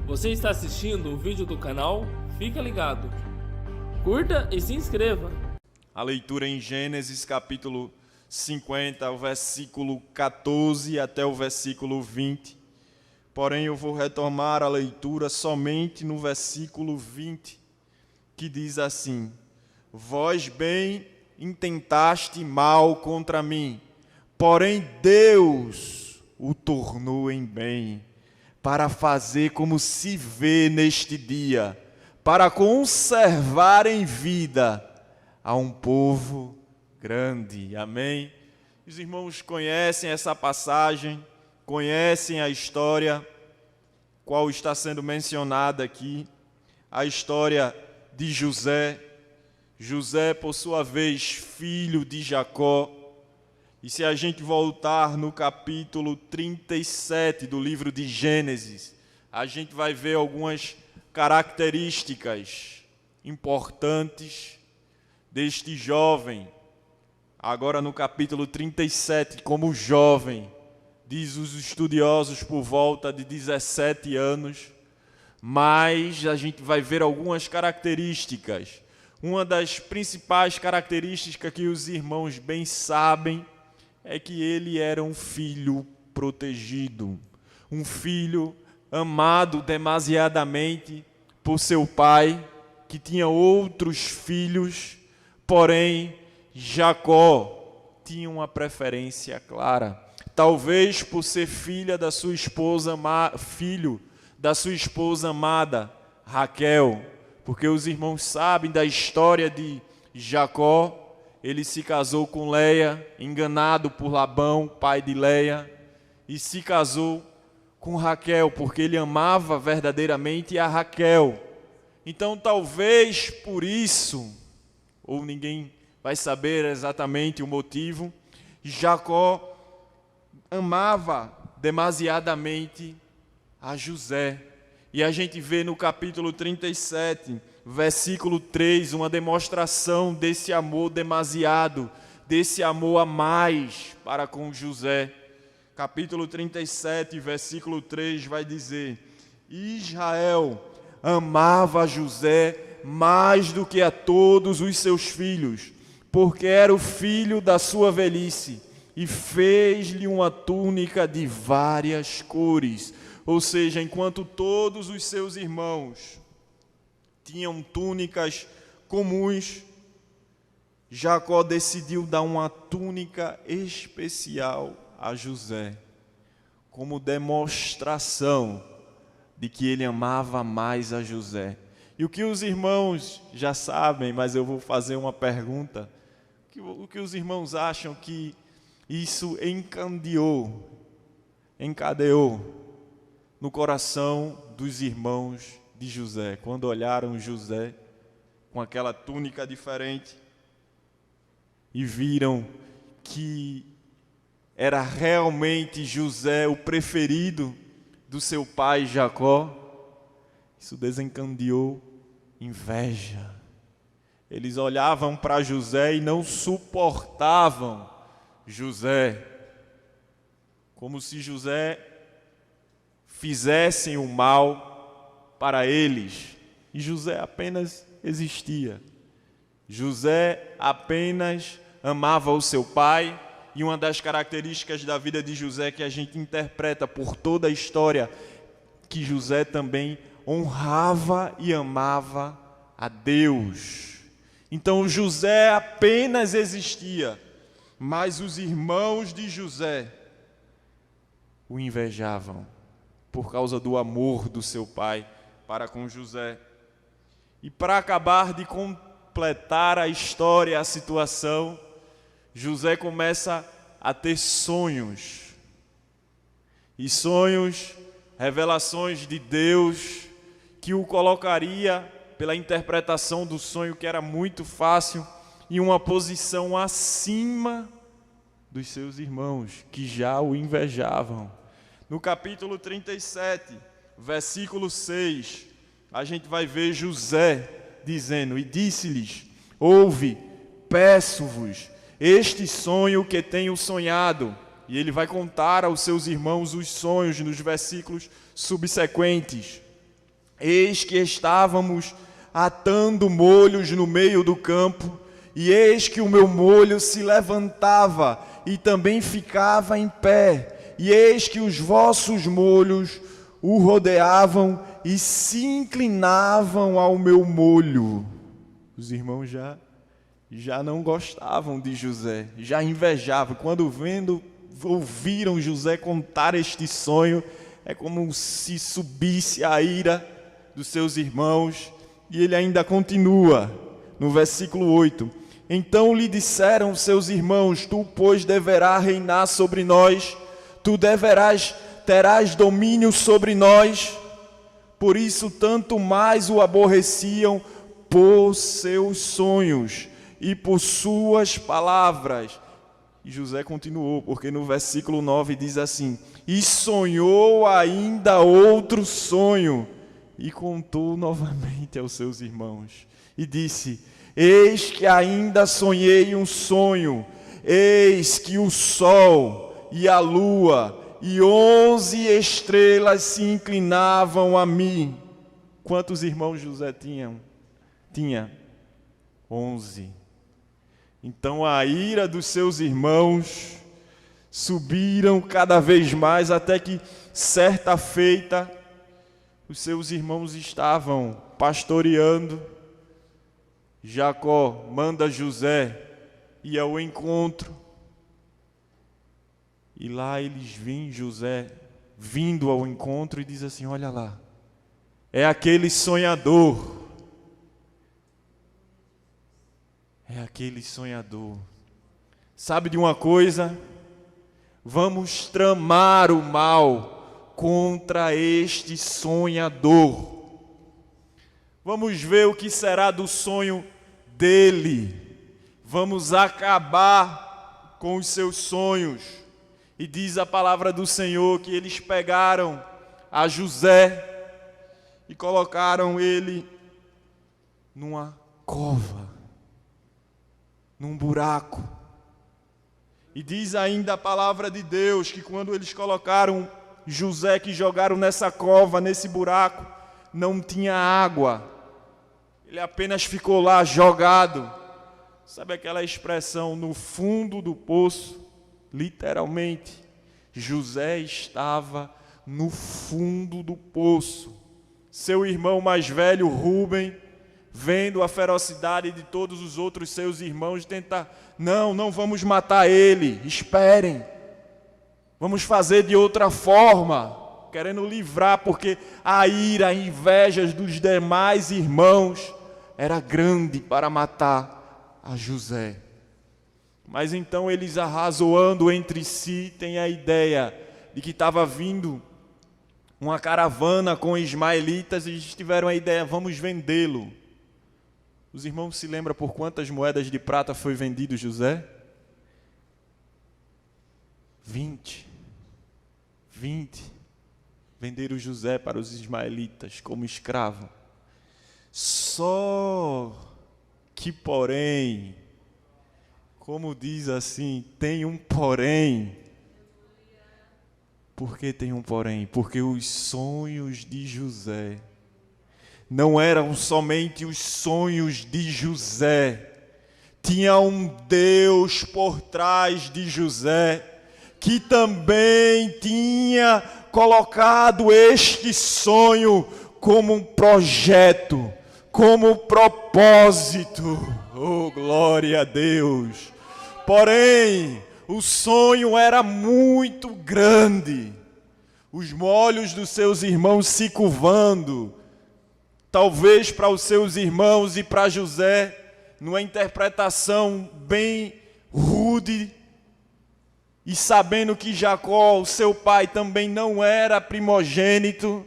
Você está assistindo um vídeo do canal? Fica ligado. Curta e se inscreva. A leitura em Gênesis capítulo 50, o versículo 14 até o versículo 20. Porém, eu vou retomar a leitura somente no versículo 20, que diz assim: Vós bem intentaste mal contra mim, porém Deus o tornou em bem, para fazer como se vê neste dia, para conservar em vida a um povo grande. Amém? Os irmãos conhecem essa passagem, conhecem a história, qual está sendo mencionada aqui, a história de José. José, por sua vez, filho de Jacó. E se a gente voltar no capítulo 37 do livro de Gênesis, a gente vai ver algumas características importantes deste jovem. Agora no capítulo 37, como jovem, diz os estudiosos por volta de 17 anos, mas a gente vai ver algumas características. Uma das principais características que os irmãos bem sabem é que ele era um filho protegido, um filho amado demasiadamente por seu pai, que tinha outros filhos, porém Jacó tinha uma preferência clara. Talvez por ser filho da sua esposa amada, Raquel, porque os irmãos sabem da história de Jacó. Ele se casou com Leia, enganado por Labão, pai de Leia, e se casou com Raquel, porque ele amava verdadeiramente a Raquel. Então, talvez por isso, ou ninguém vai saber exatamente o motivo, Jacó amava demasiadamente a José. E a gente vê no capítulo 37, versículo 3, uma demonstração desse amor demasiado, desse amor a mais para com José. Capítulo 37, versículo 3 vai dizer: Israel amava José mais do que a todos os seus filhos, porque era o filho da sua velhice, e fez-lhe uma túnica de várias cores. Ou seja, enquanto todos os seus irmãos tinham túnicas comuns, Jacó decidiu dar uma túnica especial a José, como demonstração de que ele amava mais a José. E o que os irmãos já sabem, mas eu vou fazer uma pergunta: o que os irmãos acham que isso encadeou no coração dos irmãos de José, quando olharam José com aquela túnica diferente e viram que era realmente José o preferido do seu pai Jacó? Isso desencadeou inveja. Eles olhavam para José e não suportavam José, como se José fizessem o mal para eles, e José apenas existia. José apenas amava o seu pai, e uma das características da vida de José que a gente interpreta por toda a história, que José também honrava e amava a Deus. Então José apenas existia, mas os irmãos de José o invejavam por causa do amor do seu pai para com José. E para acabar de completar a história, a situação, José começa a ter sonhos. E sonhos, revelações de Deus, que o colocaria, pela interpretação do sonho, que era muito fácil, em uma posição acima dos seus irmãos, que já o invejavam. No capítulo 37, versículo 6, a gente vai ver José dizendo: E disse-lhes: Ouve, peço-vos, este sonho que tenho sonhado. E ele vai contar aos seus irmãos os sonhos nos versículos subsequentes. Eis que estávamos atando molhos no meio do campo, e eis que o meu molho se levantava e também ficava em pé, e eis que os vossos molhos o rodeavam e se inclinavam ao meu molho. Os irmãos já não gostavam de José, já invejavam. Quando ouviram José contar este sonho, é como se subisse a ira dos seus irmãos. E ele ainda continua, no versículo 8. Então lhe disseram seus irmãos: tu, pois, deverás reinar sobre nós, tu terás domínio sobre nós. Por isso, tanto mais o aborreciam por seus sonhos e por suas palavras. E José continuou, porque no versículo 9 diz assim: e sonhou ainda outro sonho, e contou novamente aos seus irmãos, e disse: eis que ainda sonhei um sonho, eis que o sol e a lua e 11 estrelas se inclinavam a mim. Quantos irmãos José tinha? 11. Então a ira dos seus irmãos subiram cada vez mais, até que certa feita os seus irmãos estavam pastoreando. Jacó manda José ir ao encontro, e lá eles veem José vindo ao encontro e diz assim: olha lá, é aquele sonhador. É aquele sonhador. Sabe de uma coisa? Vamos tramar o mal contra este sonhador. Vamos ver o que será do sonho dele. Vamos acabar com os seus sonhos. E diz a palavra do Senhor que eles pegaram a José e colocaram ele numa cova, num buraco. E diz ainda a palavra de Deus que quando eles colocaram José, que jogaram nessa cova, nesse buraco, não tinha água. Ele apenas ficou lá jogado. Sabe aquela expressão, no fundo do poço? Literalmente, José estava no fundo do poço. Seu irmão mais velho, Rúben, vendo a ferocidade de todos os outros seus irmãos, tenta: não vamos matar ele, esperem, vamos fazer de outra forma, querendo livrar, porque a ira, a inveja dos demais irmãos era grande para matar a José. Mas então eles, arrazoando entre si, têm a ideia de que estava vindo uma caravana com ismaelitas, e eles tiveram a ideia: vamos vendê-lo. Os irmãos se lembram por quantas moedas de prata foi vendido José? 20. Venderam José para os ismaelitas como escravo. Só que, porém, como diz assim, tem um porém. Por que tem um porém? Porque os sonhos de José não eram somente os sonhos de José. Tinha um Deus por trás de José, que também tinha colocado este sonho como um projeto, como propósito. Oh, glória a Deus! Porém, o sonho era muito grande. Os molhos dos seus irmãos se curvando, talvez para os seus irmãos e para José, numa interpretação bem rude, e sabendo que Jacó, o seu pai, também não era primogênito,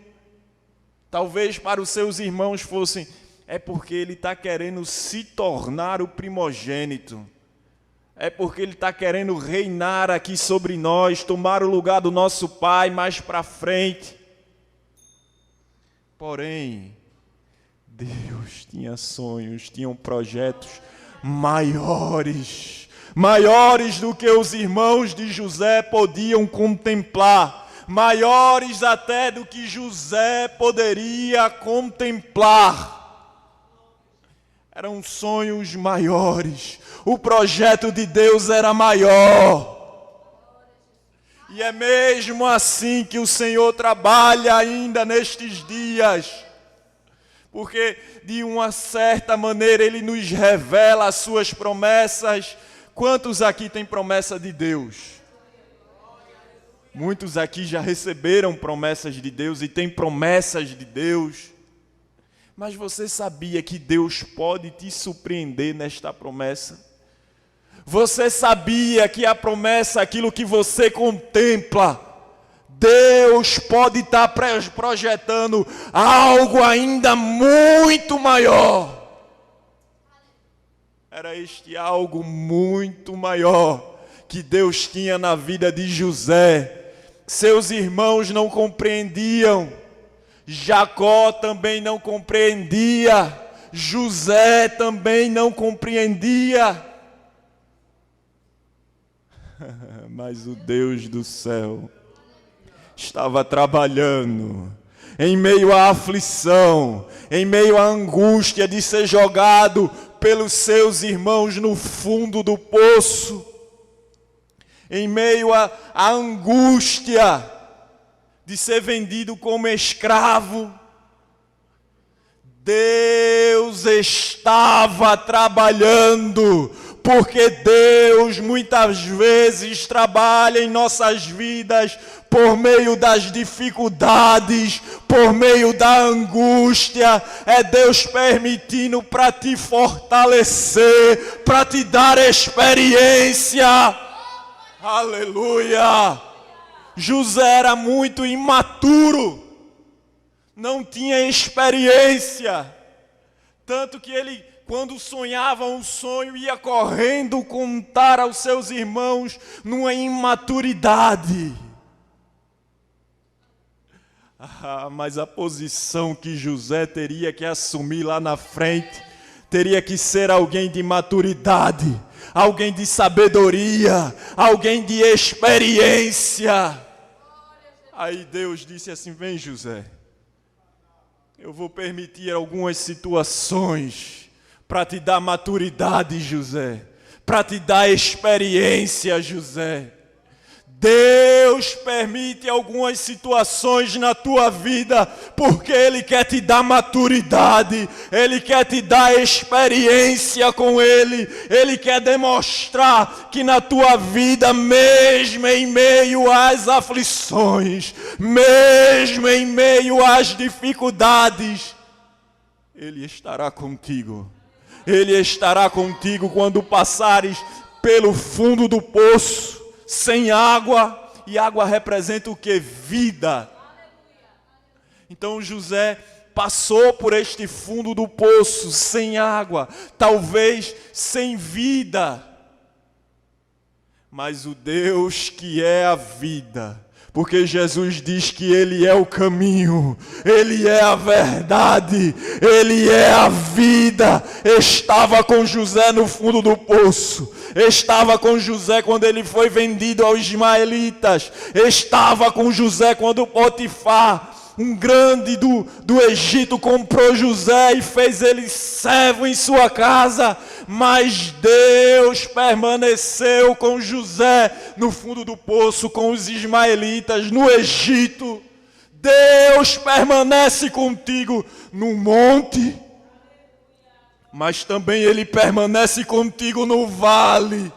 talvez para os seus irmãos fossem: é porque ele está querendo se tornar o primogênito, é porque ele está querendo reinar aqui sobre nós, tomar o lugar do nosso pai mais para frente. Porém, Deus tinha sonhos, tinha projetos maiores do que os irmãos de José podiam contemplar, maiores até do que José poderia contemplar. Eram sonhos maiores. O projeto de Deus era maior. E é mesmo assim que o Senhor trabalha ainda nestes dias. Porque, de uma certa maneira, Ele nos revela as suas promessas. Quantos aqui têm promessa de Deus? Muitos aqui já receberam promessas de Deus e têm promessas de Deus. Mas você sabia que Deus pode te surpreender nesta promessa? Você sabia que a promessa, aquilo que você contempla, Deus pode estar projetando algo ainda muito maior. Era este algo muito maior que Deus tinha na vida de José. Seus irmãos não compreendiam. Jacó também não compreendia. José também não compreendia. Mas o Deus do céu estava trabalhando em meio à aflição, em meio à angústia de ser jogado pelos seus irmãos no fundo do poço, em meio à angústia de ser vendido como escravo. Deus estava trabalhando, porque Deus muitas vezes trabalha em nossas vidas por meio das dificuldades, por meio da angústia. É Deus permitindo para te fortalecer, para te dar experiência. Aleluia! José era muito imaturo, não tinha experiência, tanto que ele, quando sonhava um sonho, ia correndo contar aos seus irmãos numa imaturidade. Mas a posição que José teria que assumir lá na frente, teria que ser alguém de maturidade, alguém de sabedoria, alguém de experiência. Aí Deus disse assim: vem, José, eu vou permitir algumas situações para te dar maturidade, José, para te dar experiência, José. Deus permite algumas situações na tua vida, porque Ele quer te dar maturidade, Ele quer te dar experiência com Ele, Ele quer demonstrar que na tua vida, mesmo em meio às aflições, mesmo em meio às dificuldades, Ele estará contigo. Ele estará contigo quando passares pelo fundo do poço, sem água, e água representa o que? Vida. Então José passou por este fundo do poço, sem água, talvez sem vida. Mas o Deus que é a vida, porque Jesus diz que Ele é o caminho, Ele é a verdade, Ele é a vida. Estava com José no fundo do poço, estava com José quando ele foi vendido aos ismaelitas, estava com José quando Potifar, um grande do Egito, comprou José e fez ele servo em sua casa. Mas Deus permaneceu com José no fundo do poço, com os ismaelitas no Egito. Deus permanece contigo no monte, mas também Ele permanece contigo no vale.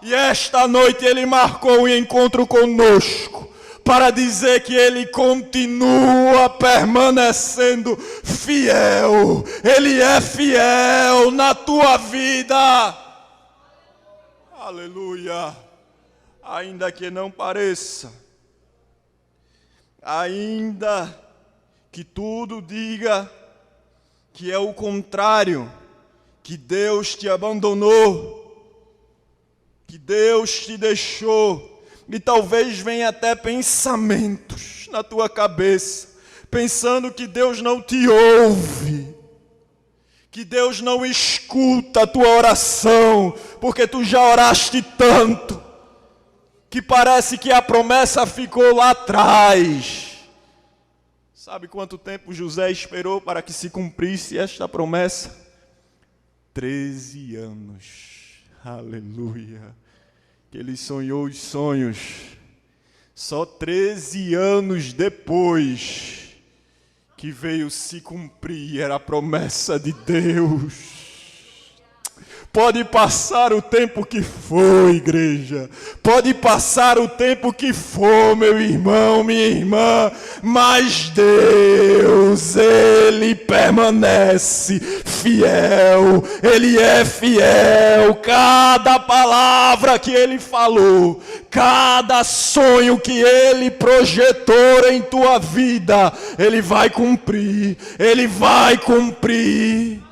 E esta noite Ele marcou um encontro conosco, para dizer que Ele continua permanecendo fiel. Ele é fiel na tua vida. Aleluia. Ainda que não pareça, ainda que tudo diga que é o contrário, que Deus te abandonou, que Deus te deixou, e talvez venha até pensamentos na tua cabeça, pensando que Deus não te ouve, que Deus não escuta a tua oração, porque tu já oraste tanto, que parece que a promessa ficou lá atrás. Sabe quanto tempo José esperou para que se cumprisse esta promessa? 13 anos. Aleluia. Que ele sonhou os sonhos. Só 13 anos depois que veio se cumprir, era a promessa de Deus. Pode passar o tempo que for, igreja. Pode passar o tempo que for, meu irmão, minha irmã. Mas Deus, Ele permanece fiel. Ele é fiel. Cada palavra que Ele falou, cada sonho que Ele projetou em tua vida, Ele vai cumprir. Ele vai cumprir.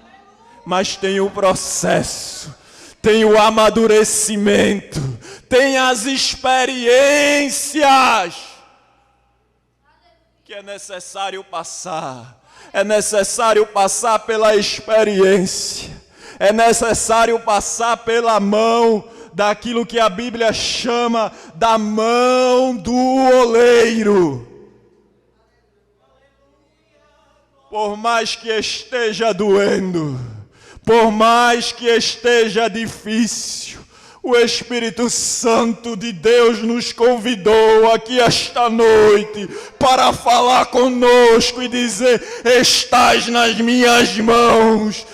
Mas tem o processo, tem o amadurecimento, tem as experiências que é necessário passar. É necessário passar pela experiência, é necessário passar pela mão daquilo que a Bíblia chama da mão do oleiro. Por mais que esteja doendo, por mais que esteja difícil, o Espírito Santo de Deus nos convidou aqui esta noite para falar conosco e dizer: estás nas minhas mãos,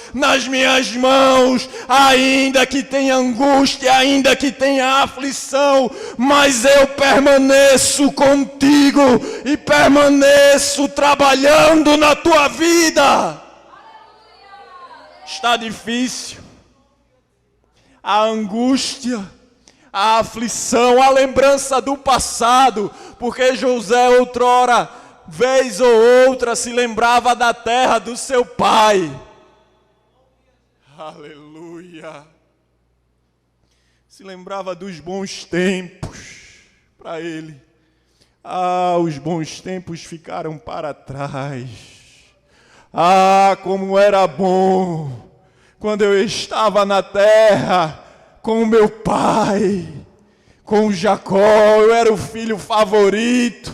ainda que tenha angústia, ainda que tenha aflição, mas eu permaneço contigo e permaneço trabalhando na tua vida. Está difícil, a angústia, a aflição, a lembrança do passado, porque José outrora, vez ou outra, se lembrava da terra do seu pai. Aleluia! Se lembrava dos bons tempos para ele. Os bons tempos ficaram para trás. Como era bom quando eu estava na terra com o meu pai, com Jacó, eu era o filho favorito.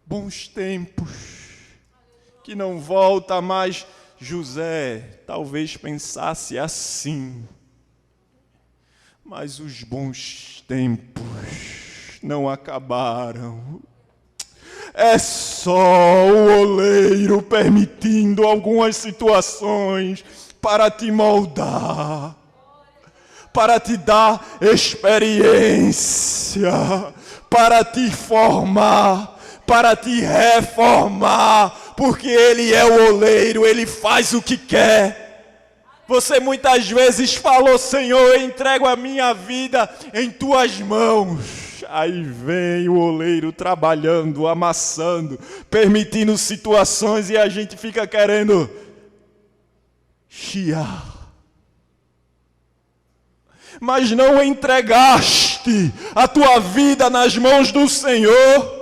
Bons tempos que não volta mais. José talvez pensasse assim, mas os bons tempos não acabaram. É só o oleiro permitindo algumas situações para te moldar, para te dar experiência, para te formar, para te reformar, porque Ele é o oleiro, Ele faz o que quer. Você muitas vezes falou: Senhor, eu entrego a minha vida em tuas mãos. Aí vem o oleiro trabalhando, amassando, permitindo situações e a gente fica querendo chiar. Mas não entregaste a tua vida nas mãos do Senhor.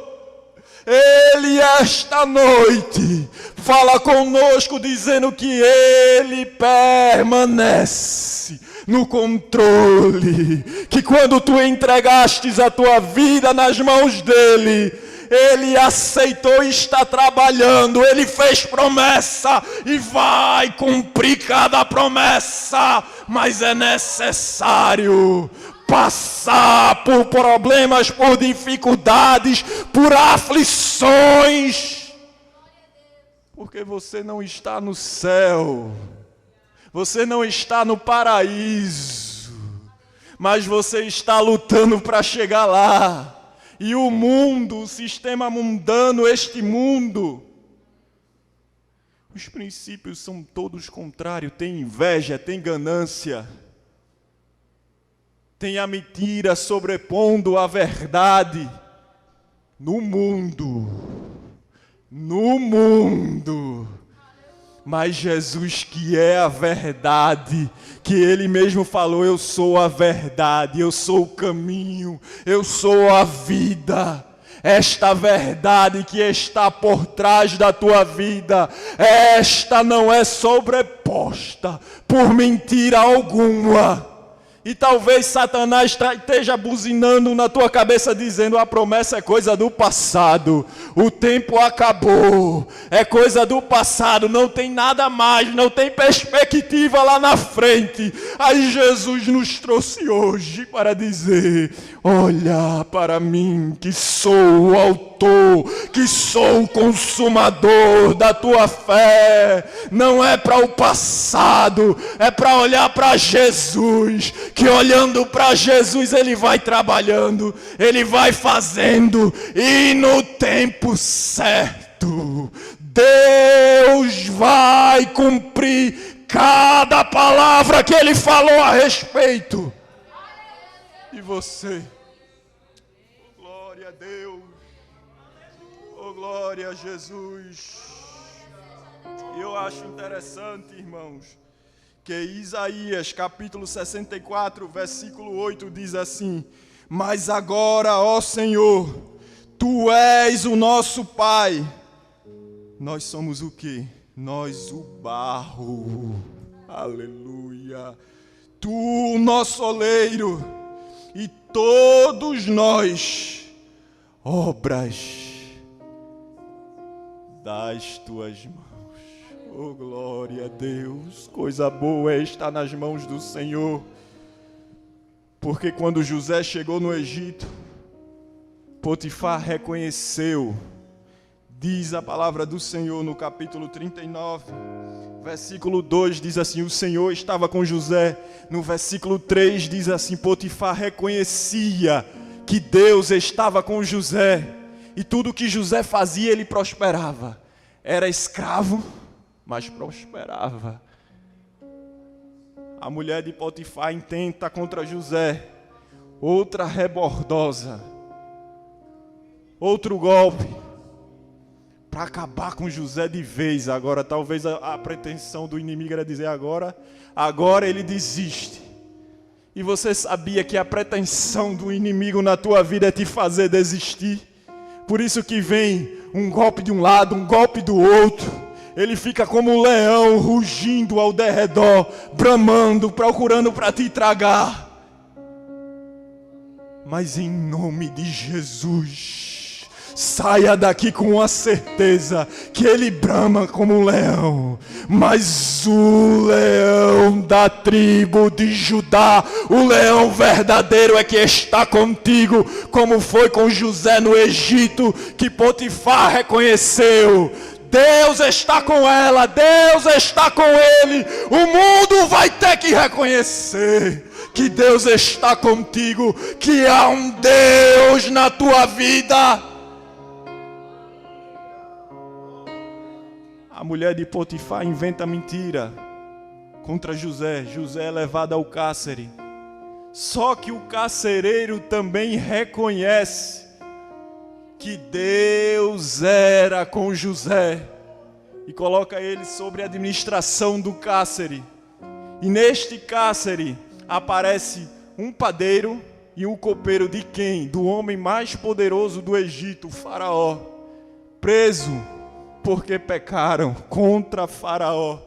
Ele esta noite fala conosco dizendo que Ele permanece no controle, que quando tu entregastes a tua vida nas mãos dEle, Ele aceitou e está trabalhando. Ele fez promessa e vai cumprir cada promessa, mas é necessário passar por problemas, por dificuldades, por aflições, porque você não está no céu, você não está no paraíso, mas você está lutando para chegar lá. E o mundo, o sistema mundano, este mundo, os princípios são todos contrários. Tem inveja, tem ganância, tem a mentira sobrepondo a verdade. No mundo. Mas Jesus, que é a verdade, que Ele mesmo falou: eu sou a verdade, eu sou o caminho, eu sou a vida. Esta verdade que está por trás da tua vida, esta não é sobreposta por mentira alguma. E talvez Satanás esteja buzinando na tua cabeça dizendo: a promessa é coisa do passado, o tempo acabou, é coisa do passado, não tem nada mais, não tem perspectiva lá na frente. Aí Jesus nos trouxe hoje para dizer: olha para mim, que sou o autor, que sou o consumador da tua fé. Não é para o passado, é para olhar para Jesus, que olhando para Jesus ele vai trabalhando, ele vai fazendo, e no tempo certo Deus vai cumprir cada palavra que ele falou a respeito. E você? Oh, glória a Deus. Oh, glória a Jesus. E eu acho interessante, irmãos, que Isaías, capítulo 64, versículo 8, diz assim: mas agora, ó Senhor, Tu és o nosso Pai. Nós somos o quê? Nós o barro. Aleluia. Tu, o nosso oleiro, e todos nós, obras das Tuas mãos. Oh, glória a Deus, coisa boa é estar nas mãos do Senhor. Porque quando José chegou no Egito, Potifar reconheceu, diz a palavra do Senhor no capítulo 39, versículo 2 diz assim: o Senhor estava com José. No versículo 3 diz assim: Potifar reconhecia que Deus estava com José, e tudo que José fazia ele prosperava. Era escravo, mas prosperava. A mulher de Potifar intenta contra José, outra rebordosa, outro golpe, para acabar com José de vez. Agora, talvez a pretensão do inimigo era dizer: agora ele desiste. E você sabia que a pretensão do inimigo na tua vida é te fazer desistir? Por isso que vem um golpe de um lado, um golpe do outro. Ele fica como um leão rugindo ao derredor, bramando, procurando para te tragar. Mas em nome de Jesus, saia daqui com a certeza que ele brama como um leão. Mas o leão da tribo de Judá, o leão verdadeiro é que está contigo, como foi com José no Egito, que Potifar reconheceu. Deus está com ela, Deus está com ele. O mundo vai ter que reconhecer que Deus está contigo, que há um Deus na tua vida. A mulher de Potifar inventa mentira contra José. José é levado ao cárcere. Só que o carcereiro também reconhece que Deus era com José e coloca ele sobre a administração do cárcere. E neste cárcere aparece um padeiro e um copeiro de quem? Do homem mais poderoso do Egito, o Faraó, preso porque pecaram contra Faraó.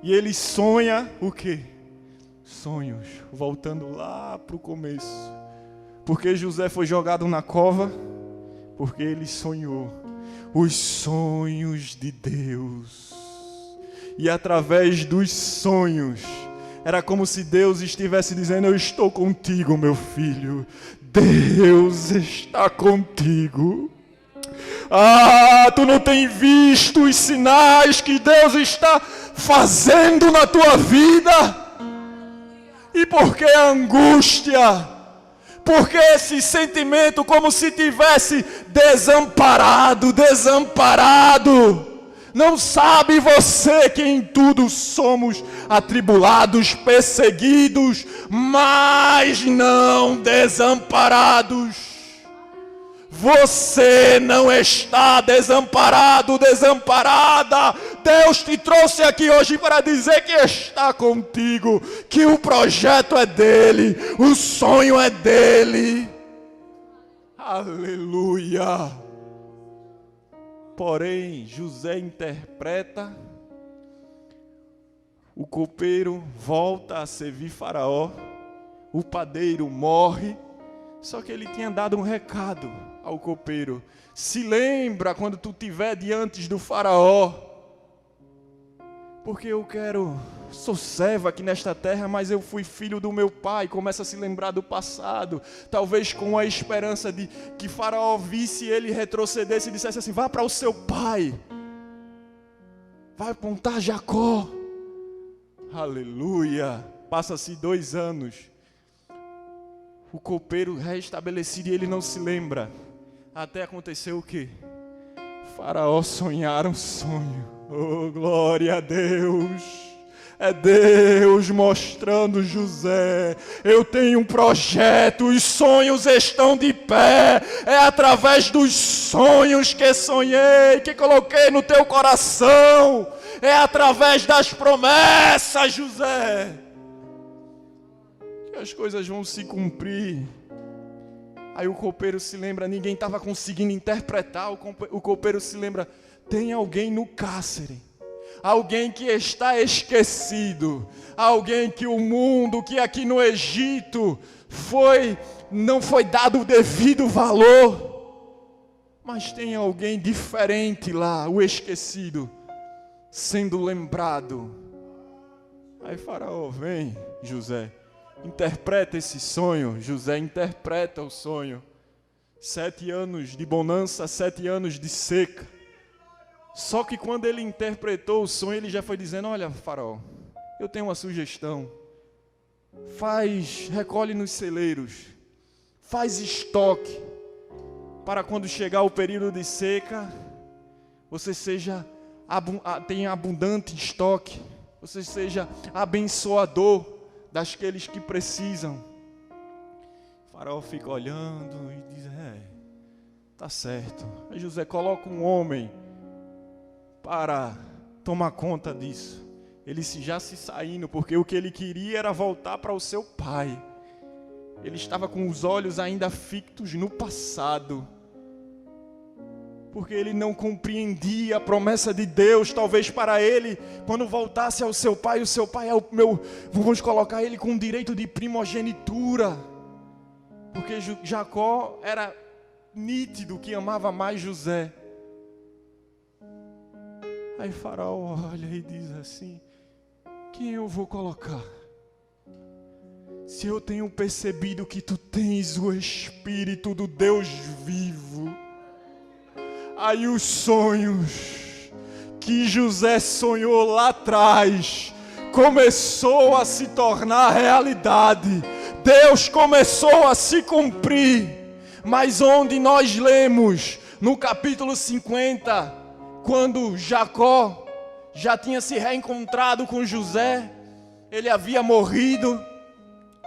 E ele sonha o quê? Sonhos, voltando lá para o começo. Porque José foi jogado na cova? Porque ele sonhou os sonhos de Deus. E através dos sonhos, era como se Deus estivesse dizendo: eu estou contigo, meu filho. Deus está contigo. Tu não tem visto os sinais que Deus está fazendo na tua vida? E por que a angústia? Porque esse sentimento como se tivesse desamparado. Não sabe você que em tudo somos atribulados, perseguidos, mas não desamparados. Você não está desamparado, desamparada. Deus te trouxe aqui hoje para dizer que está contigo, que o projeto é dele, o sonho é dele. Aleluia. Porém, José interpreta, o copeiro volta a servir Faraó, o padeiro morre, só que ele tinha dado um recado ao copeiro. Se lembra quando tu estiver diante do faraó, porque eu sou servo aqui nesta terra, mas eu fui filho do meu pai. Começa a se lembrar do passado, talvez com a esperança de que faraó visse ele, retrocedesse e dissesse assim: vá para o seu pai, vai apontar Jacó. Aleluia. Passa-se 2 anos, o copeiro restabelecido e ele não se lembra. Até aconteceu o quê? Faraó sonhar um sonho. Oh, glória a Deus! É Deus mostrando José: eu tenho um projeto, os sonhos estão de pé. É através dos sonhos que sonhei, que coloquei no teu coração. É através das promessas, José, que as coisas vão se cumprir. Aí o copeiro se lembra, ninguém estava conseguindo interpretar. O copeiro se lembra: tem alguém no cárcere, alguém que está esquecido, alguém que o mundo, que aqui no Egito não foi dado o devido valor, mas tem alguém diferente lá, o esquecido, sendo lembrado. Aí faraó: vem, José, interpreta esse sonho. José interpreta o sonho. 7 anos de bonança, 7 anos de seca. Só que quando ele interpretou o sonho, ele já foi dizendo: olha, faraó, eu tenho uma sugestão. Recolhe nos celeiros, faz estoque, para quando chegar o período de seca, você tenha abundante estoque, você seja abençoador daqueles que precisam. O faraó fica olhando e diz: tá certo. Aí José coloca um homem para tomar conta disso. Ele já se saindo, porque o que ele queria era voltar para o seu pai. Ele estava com os olhos ainda fictos no passado, porque ele não compreendia a promessa de Deus. Talvez para ele, quando voltasse ao seu pai, o seu pai é vamos colocar ele com direito de primogenitura, porque Jacó era nítido que amava mais José. Aí faraó olha e diz assim: quem eu vou colocar? Se eu tenho percebido que tu tens o Espírito do Deus vivo. Aí os sonhos que José sonhou lá atrás começou a se tornar realidade. Deus começou a se cumprir. Mas onde nós lemos no capítulo 50, quando Jacó já tinha se reencontrado com José, ele havia morrido,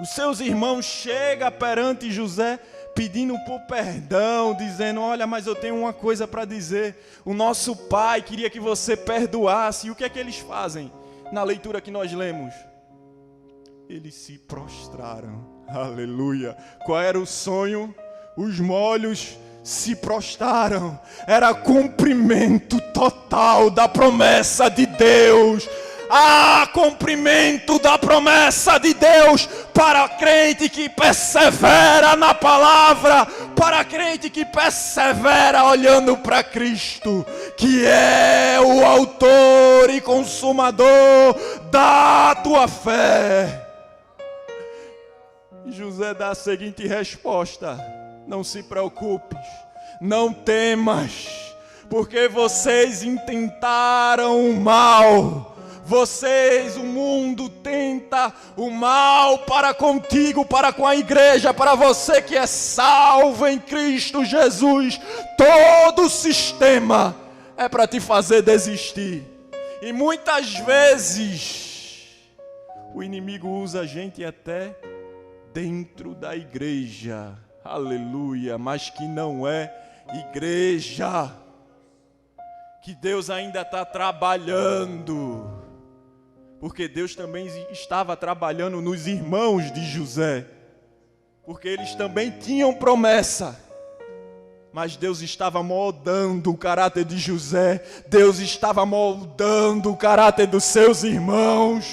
os seus irmãos chegam perante José pedindo por perdão, dizendo: olha, mas eu tenho uma coisa para dizer, o nosso pai queria que você perdoasse. E o que é que eles fazem? Na leitura que nós lemos, eles se prostraram. Aleluia. Qual era o sonho? Os molhos se prostraram. Era cumprimento total da promessa de Deus. Cumprimento da promessa de Deus para crente que persevera na palavra, para crente que persevera olhando para Cristo, que é o autor e consumador da tua fé. José dá a seguinte resposta: não se preocupes, não temas, porque vocês intentaram o mal. O mundo tenta o mal para contigo, para com a igreja, para você que é salvo em Cristo Jesus. Todo o sistema é para te fazer desistir. E muitas vezes o inimigo usa a gente até dentro da igreja. Aleluia, mas que não é igreja. Que Deus ainda está trabalhando. Porque Deus também estava trabalhando nos irmãos de José. Porque eles também tinham promessa. Mas Deus estava moldando o caráter de José. Deus estava moldando o caráter dos seus irmãos.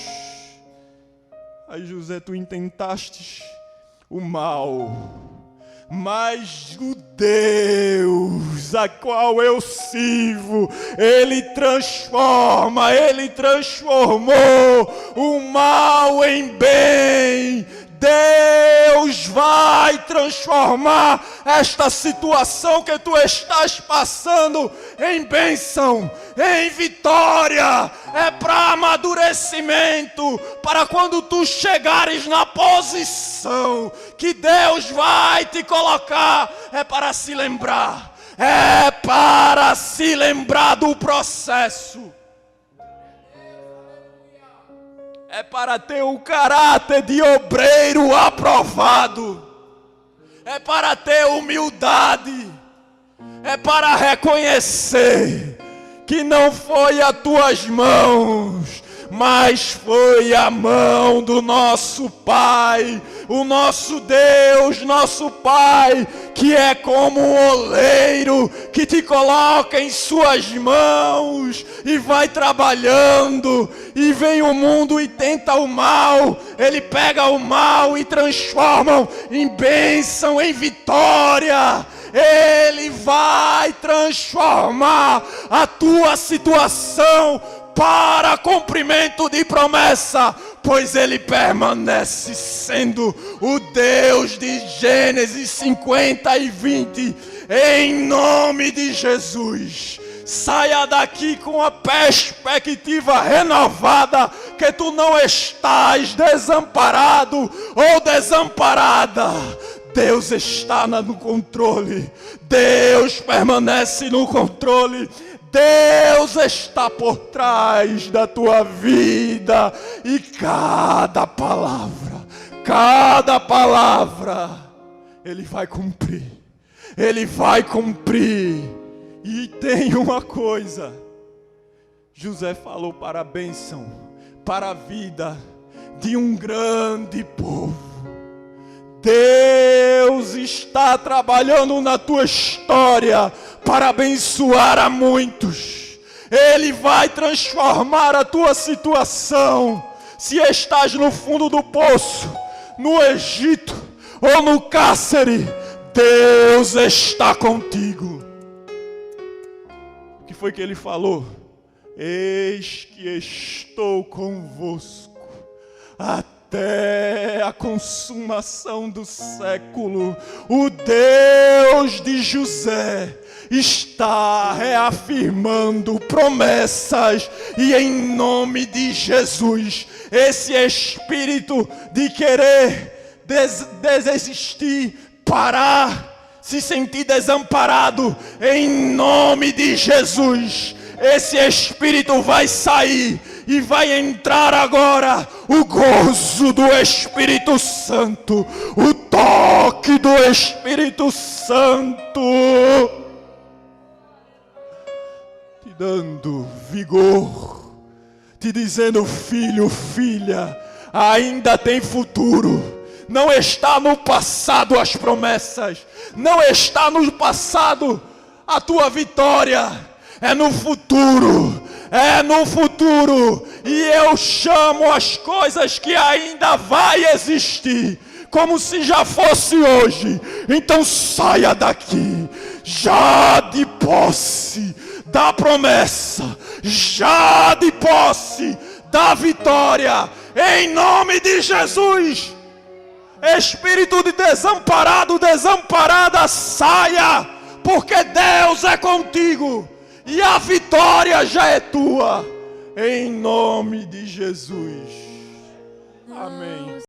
Aí José, tu intentaste o mal. Mas o Deus a qual eu sirvo, Ele transformou o mal em bem. Deus vai transformar esta situação que tu estás passando em bênção, em vitória. É para amadurecimento, para quando tu chegares na posição que Deus vai te colocar, é para se lembrar do processo. É para ter o caráter de obreiro aprovado. É para ter humildade. É para reconhecer que não foi as tuas mãos, mas foi a mão do nosso Pai, o nosso Deus, nosso Pai, que é como um oleiro que te coloca em suas mãos e vai trabalhando, e vem o mundo e tenta o mal, Ele pega o mal e transforma em bênção, em vitória. Ele vai transformar a tua situação para cumprimento de promessa, pois Ele permanece sendo o Deus de Gênesis 50 e 20, em nome de Jesus. Saia daqui com a perspectiva renovada, que tu não estás desamparado ou desamparada. Deus está no controle, Deus permanece no controle. Deus está por trás da tua vida, e cada palavra, Ele vai cumprir. Ele vai cumprir. E tem uma coisa: José falou para a bênção, para a vida de um grande povo. Deus está trabalhando na tua história para abençoar a muitos. Ele vai transformar a tua situação. Se estás no fundo do poço, no Egito ou no cárcere, Deus está contigo. O que foi que ele falou? Eis que estou convosco até a consumação do século. O Deus de José está reafirmando promessas, e em nome de Jesus, esse espírito de querer desistir, parar, se sentir desamparado, em nome de Jesus, esse espírito vai sair e vai entrar agora o gozo do Espírito Santo, o toque do Espírito Santo, te dando vigor, te dizendo: filho, filha, ainda tem futuro. Não está no passado as promessas, não está no passado a tua vitória, é no futuro. É no futuro. E eu chamo as coisas que ainda vai existir como se já fosse hoje. Então saia daqui já de posse da promessa, já de posse da vitória, em nome de Jesus. Espírito de desamparado, desamparada, saia, porque Deus é contigo. E a vitória já é tua, em nome de Jesus. Amém.